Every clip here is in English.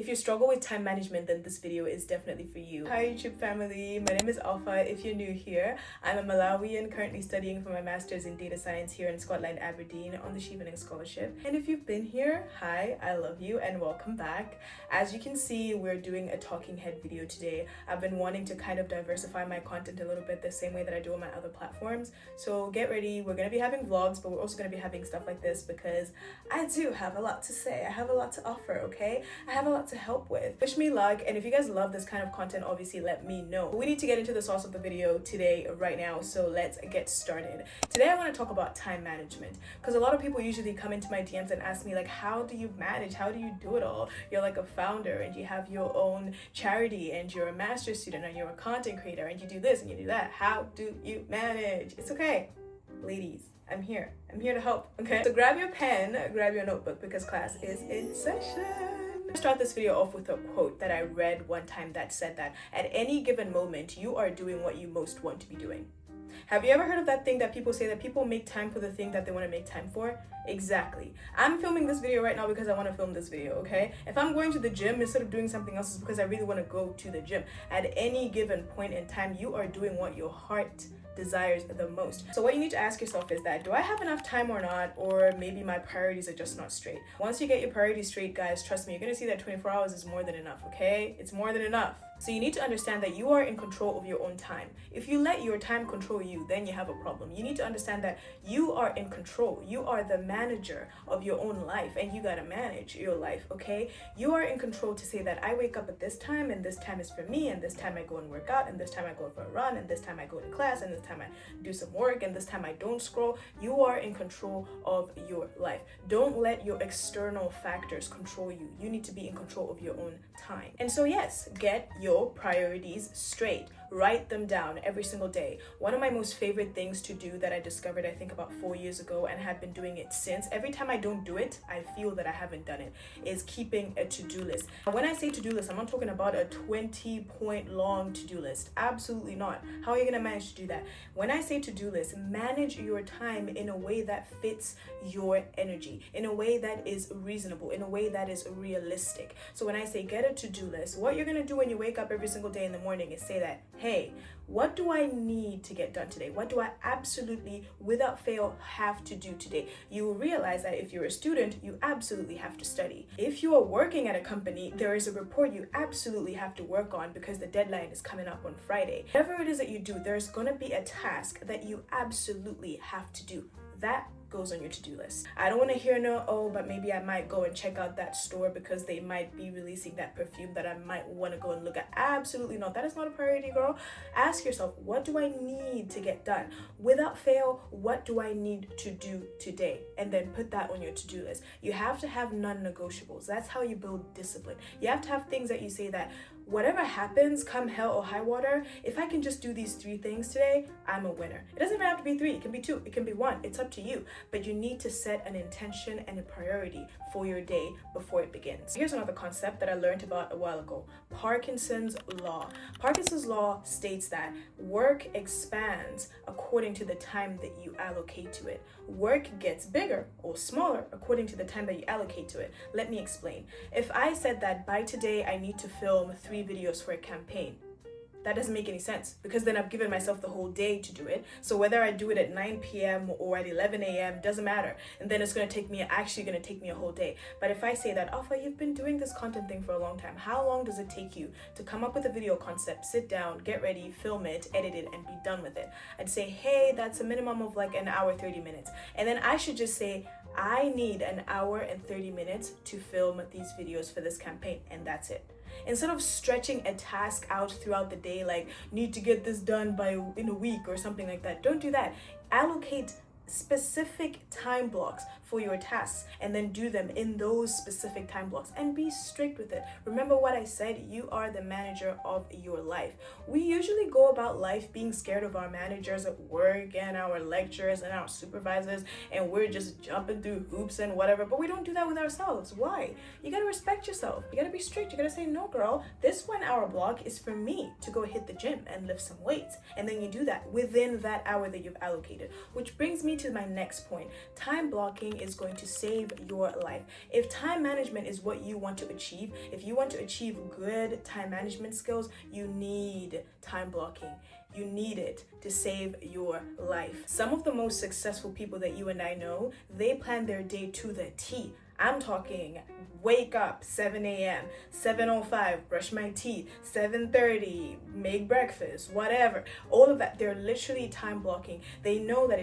If you struggle with time management, then this video is definitely for you. Hi YouTube family, my name is Alpha. If you're new here, I'm a Malawian currently studying for my master's in data science here in Scotland, Aberdeen on the Chevening Scholarship. And if you've been here, hi, I love you and welcome back. As you can see, we're doing a talking head video today. I've been wanting to kind of diversify my content a little bit the same way that I do on my other platforms. So get ready, we're going to be having vlogs, but we're also going to be having stuff like this because I do have a lot to say. I have a lot to offer, okay? I have a lot to help with. Wish me luck, and if you guys love this kind of content, obviously let me know. We need to get into the sauce of the video today, right now, so let's get started. Today I want to talk about time management, because a lot of people usually come into my DMs and ask me like, how do you manage? How do you do it all? You're like a founder and you have your own charity and you're a master's student and you're a content creator and you do this and you do that. How do you manage? It's okay, ladies. I'm here to help, okay? So grab your pen, grab your notebook, because class is in session. Let's start this video off with a quote that I read one time that said that at any given moment, you are doing what you most want to be doing. Have you ever heard of that thing that people say that people make time for the thing that they want to make time for? Exactly. I'm filming this video right now because I want to film this video, okay? If I'm going to the gym instead of doing something else, it's because I really want to go to the gym. At any given point in time, you are doing what your heart desires the most. So what you need to ask yourself is that, do I have enough time or not? Or maybe my priorities are just not straight. Once you get your priorities straight, guys, trust me, you're gonna see that 24 hours is more than enough, okay? It's more than enough. So you need to understand that you are in control of your own time. If you let your time control you, then you have a problem. You need to understand that you are in control. You are the manager of your own life, and you gotta manage your life, okay? You are in control to say that I wake up at this time, and this time is for me, and this time I go and work out, and this time I go for a run, and this time I go to class, and this time I do some work, and this time I don't scroll. You are in control of your life. Don't let your external factors control you. You need to be in control of your own time. And so yes, get your priorities straight. Write them down every single day. One of my most favorite things to do that I discovered, I think about 4 years ago, and have been doing it since, every time I don't do it, I feel that I haven't done it, is keeping a to-do list. When I say to-do list, I'm not talking about a 20-point long to-do list. Absolutely not. How are you gonna manage to do that? When I say to-do list, manage your time in a way that fits your energy, in a way that is reasonable, in a way that is realistic. So when I say get a to-do list, what you're gonna do when you wake up every single day in the morning is say that, hey, what do I need to get done today? What do I absolutely, without fail, have to do today? You will realize that if you're a student, you absolutely have to study. If you are working at a company, there is a report you absolutely have to work on because the deadline is coming up on Friday. Whatever it is that you do, there's gonna be a task that you absolutely have to do. That goes on your to-do list. I don't want to hear no, oh, but maybe I might go and check out that store because they might be releasing that perfume that I might want to go and look at. Absolutely not. That is not a priority, girl. Ask yourself, what do I need to get done? Without fail, what do I need to do today? And then put that on your to-do list. You have to have non-negotiables. That's how you build discipline. You have to have things that you say that whatever happens, come hell or high water, if I can just do these 3 things today, I'm a winner. It doesn't even have to be 3, it can be 2, it can be 1, it's up to you. But you need to set an intention and a priority for your day before it begins. Here's another concept that I learned about a while ago, Parkinson's law. Parkinson's law states that work expands according to the time that you allocate to it. Work gets bigger or smaller according to the time that you allocate to it. Let me explain. If I said that by today I need to film 3 videos for a campaign, that doesn't make any sense because then I've given myself the whole day to do it. So whether I do it at 9 p.m. or at 11 a.m. doesn't matter. And then it's going to take me a whole day. But if I say that, Alpha, you've been doing this content thing for a long time. How long does it take you to come up with a video concept, sit down, get ready, film it, edit it, and be done with it? I'd say, hey, that's a minimum of like an hour, 30 minutes. And then I should just say, I need an hour and 30 minutes to film these videos for this campaign. And that's it. Instead of stretching a task out throughout the day, like need to get this done in a week or something like that, don't do that. Allocate specific time blocks for your tasks and then do them in those specific time blocks and be strict with it. Remember what I said, you are the manager of your life. We usually go about life being scared of our managers at work and our lecturers and our supervisors, and we're just jumping through hoops and whatever, but we don't do that with ourselves. Why? You gotta respect yourself. You gotta be strict. You gotta say, no girl, this 1 hour block is for me to go hit the gym and lift some weights. And then you do that within that hour that you've allocated, which brings me me to my next point. Time blocking is going to save your life. If time management is what you want to achieve, if you want to achieve good time management skills, you need time blocking. You need it to save your life. Some of the most successful people that you and I know, they plan their day to the T. I'm talking wake up 7 a.m., 7:05, brush my teeth, 7:30, make breakfast, whatever. All of that, they're literally time blocking. They know that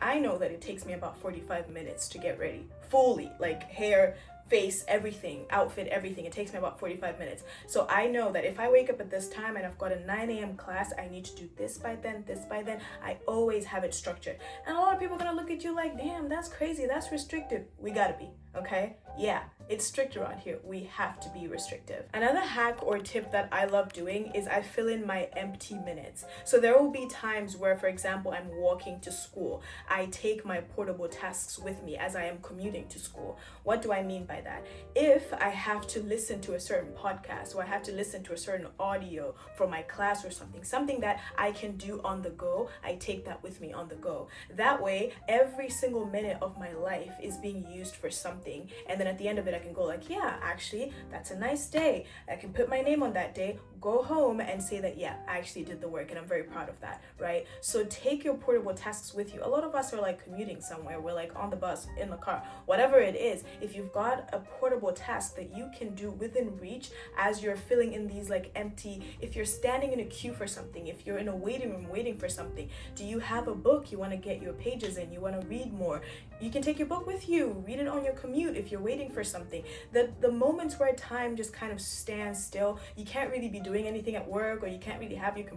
I know that it takes me about 45 minutes to get ready, fully, like hair, face, everything, outfit, everything. It takes me about 45 minutes. So I know that if I wake up at this time and I've got a 9 a.m. class, I need to do this by then, this by then. I always have it structured. And a lot of people are gonna look at you like, damn, that's crazy, that's restrictive. We gotta be, okay? Yeah, it's strict around here. We have to be restrictive. Another hack or tip that I love doing is I fill in my empty minutes. So there will be times where, for example, I'm walking to school. I take my portable tasks with me as I am commuting to school. What do I mean by that? If I have to listen to a certain podcast or I have to listen to a certain audio for my class or something that I can do on the go, I take that with me on the go. That way, every single minute of my life is being used for something. And then at the end of it, I can go like, yeah, actually, that's a nice day. I can put my name on that day, go home and say that, yeah, I actually did the work and I'm very proud of that, right? So take your portable tasks with you. A lot of us are like commuting somewhere. We're like on the bus, in the car, whatever it is. If you've got a portable task that you can do within reach as you're filling in these like empty, if you're standing in a queue for something, if you're in a waiting room waiting for something, do you have a book you want to get your pages in, you want to read more? You can take your book with you, read it on your commute if you're waiting for something. The moments where time just kind of stands still, you can't really be doing anything at work, or you can't really have your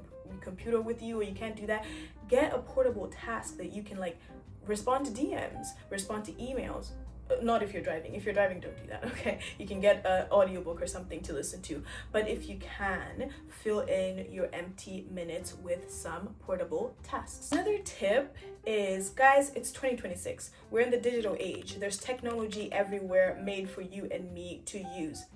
computer with you, or you can't do that. Get a portable task that you can like respond to DMs, respond to emails. Not if you're driving. If you're driving, don't do that, okay? You can get an audiobook or something to listen to. But if you can, fill in your empty minutes with some portable tasks. Another tip is, guys, it's 2026. We're in the digital age. There's technology everywhere made for you and me to use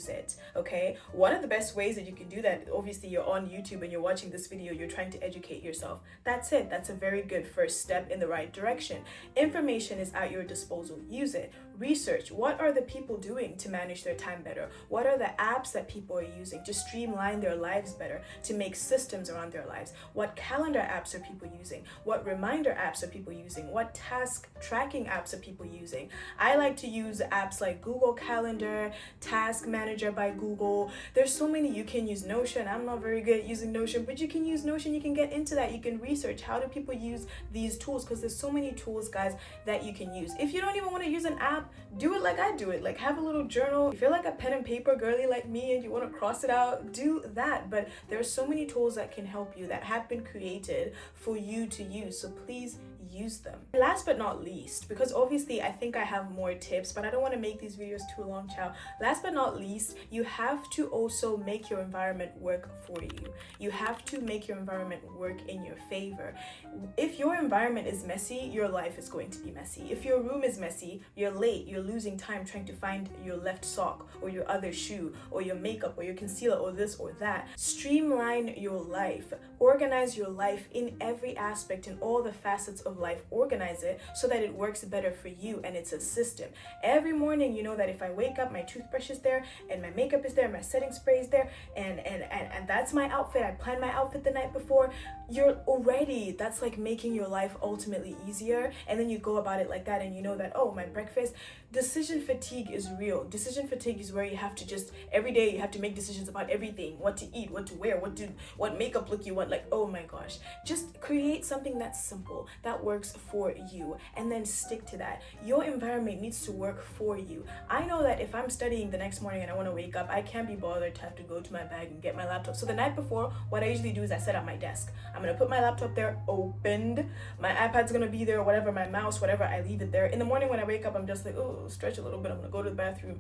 it, okay? One of the best ways that you can do that, obviously you're on YouTube and you're watching this video, you're trying to educate yourself. That's it. That's a very good first step in the right direction. Information is at your disposal. Use it. Research. What are the people doing to manage their time better? What are the apps that people are using to streamline their lives better, to make systems around their lives? What calendar apps are people using? What reminder apps are people using? What task tracking apps are people using? I like to use apps like Google Calendar, Task Manager by Google. There's so many. You can use Notion. I'm not very good at using Notion, but you can use Notion. You can get into that. You can research how do people use these tools, because there's so many tools, guys, that you can use. If you don't even want to use an app, do it like I do it. Like, have a little journal. If you're like a pen and paper girly like me and you want to cross it out, do that. But there are so many tools that can help you, that have been created for you to use. So please use them. Last but not least, because obviously I think I have more tips, but I don't want to make these videos too long, child. Last but not least, you have to also make your environment work for you. You have to make your environment work in your favor. If your environment is messy, your life is going to be messy. If your room is messy, you're late, you're losing time trying to find your left sock or your other shoe or your makeup or your concealer or this or that. Streamline your life. Organize your life in every aspect, in all the facets of life. Organize it so that it works better for you and it's a system. Every morning, you know that if I wake up, my toothbrush is there and my makeup is there, my setting spray is there, and that's my outfit. I planned my outfit the night before. That's like making your life ultimately easier. And then you go about it like that, and you know that, oh, my breakfast. Decision fatigue is real. Decision fatigue is where you have to just, every day you have to make decisions about everything, what to eat, what to wear, what makeup look you want. Like, oh my gosh, just create something that's simple, that works for you, and then stick to that. Your environment needs to work for you. I know that if I'm studying the next morning and I want to wake up, I can't be bothered to have to go to my bag and get my laptop. So the night before, what I usually do is I set up my desk. I'm going to put my laptop there opened, my iPad's going to be there, whatever, my mouse, whatever, I leave it there. In the morning when I wake up, I'm just like, oh, stretch a little bit, I'm gonna go to the bathroom,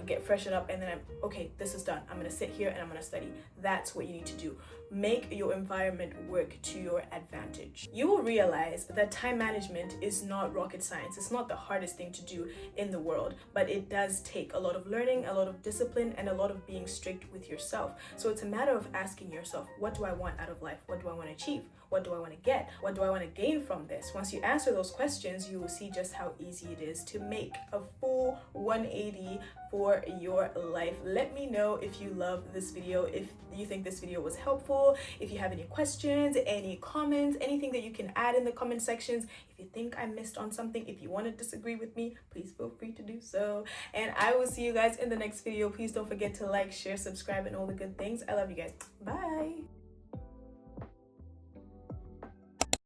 get freshened up, and then I'm okay, this is done. I'm gonna sit here and I'm gonna study. That's what you need to do. Make your environment work to your advantage. You will realize that time management is not rocket science. It's not the hardest thing to do in the world, but it does take a lot of learning, a lot of discipline, and a lot of being strict with yourself. So it's a matter of asking yourself, what do I want out of life? What do I want to achieve? What do I want to get? What do I want to gain from this? Once you answer those questions, you will see just how easy it is to make a full 180 for your life. Let me know if you love this video, if you think this video was helpful, if you have any questions, any comments, anything that you can add in the comment sections. If you think I missed on something, if you want to disagree with me, please feel free to do so. And I will see you guys in the next video. Please don't forget to like, share, subscribe, and all the good things. I love you guys. Bye.